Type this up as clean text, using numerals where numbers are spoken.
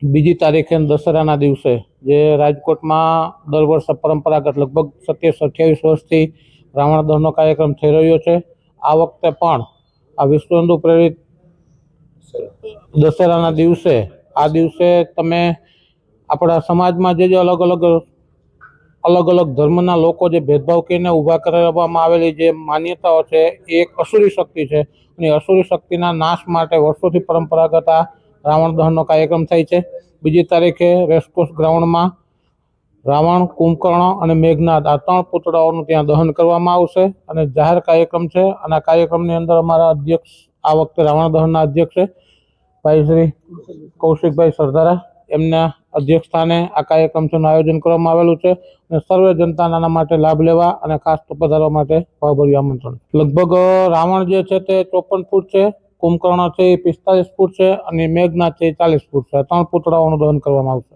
બીજી તારીખે દશેરાના દિવસે જે રાજકોટમાં દર વર્ષે પરંપરાગત લગભગ 27-28 વર્ષથી રાવણ દહનનો કાર્યક્રમ થઈ રહ્યો છે. આ વખતે પણ આ વિશ્વ હિન્દુ પ્રેરિત દશેરાના દિવસે તમે આપણા સમાજમાં જે અલગ અલગ ધર્મના લોકો જે ભેદભાવ કરીને ઊભા કરવામાં આવેલી જે માન્યતાઓ છે એ એક અસુરી શક્તિ છે અને અસુરી શક્તિના નાશ માટે વર્ષોથી પરંપરાગત આ રાવણ દહનનો કાર્યક્રમ થાય છે. બીજી તારીખે રેસકોર્સ ગ્રાઉન્ડમાં રાવણ, કુંભકર્ણ અને મેઘનાદ આ 3 પુતળાઓનું ત્યાં દહન કરવામાં આવશે અને જાહેર કાર્યક્રમ છે. અને આ કાર્યક્રમની અંદર અમારા અધ્યક્ષ આ વખતે રાવણ દહનના અધ્યક્ષ છે ભાઈ શ્રી કૌશિકભાઈ સરદારા. એમના અધ્યક્ષ સ્થાને આ કાર્યક્રમનું આયોજન કરવામાં આવેલું છે અને સર્વે જનતાના આના માટે લાભ લેવા અને ખાસ પધારવા માટે ભાવભર્યું આમંત્રણ. લગભગ રાવણ જે છે તે 54 ફૂટ છે, કુંભકર્ણ છે એ 45 ફૂટ છે અને મેઘનાદ છે એ 40 ફૂટ છે. 3 પુતળાઓનું દહન કરવામાં આવશે.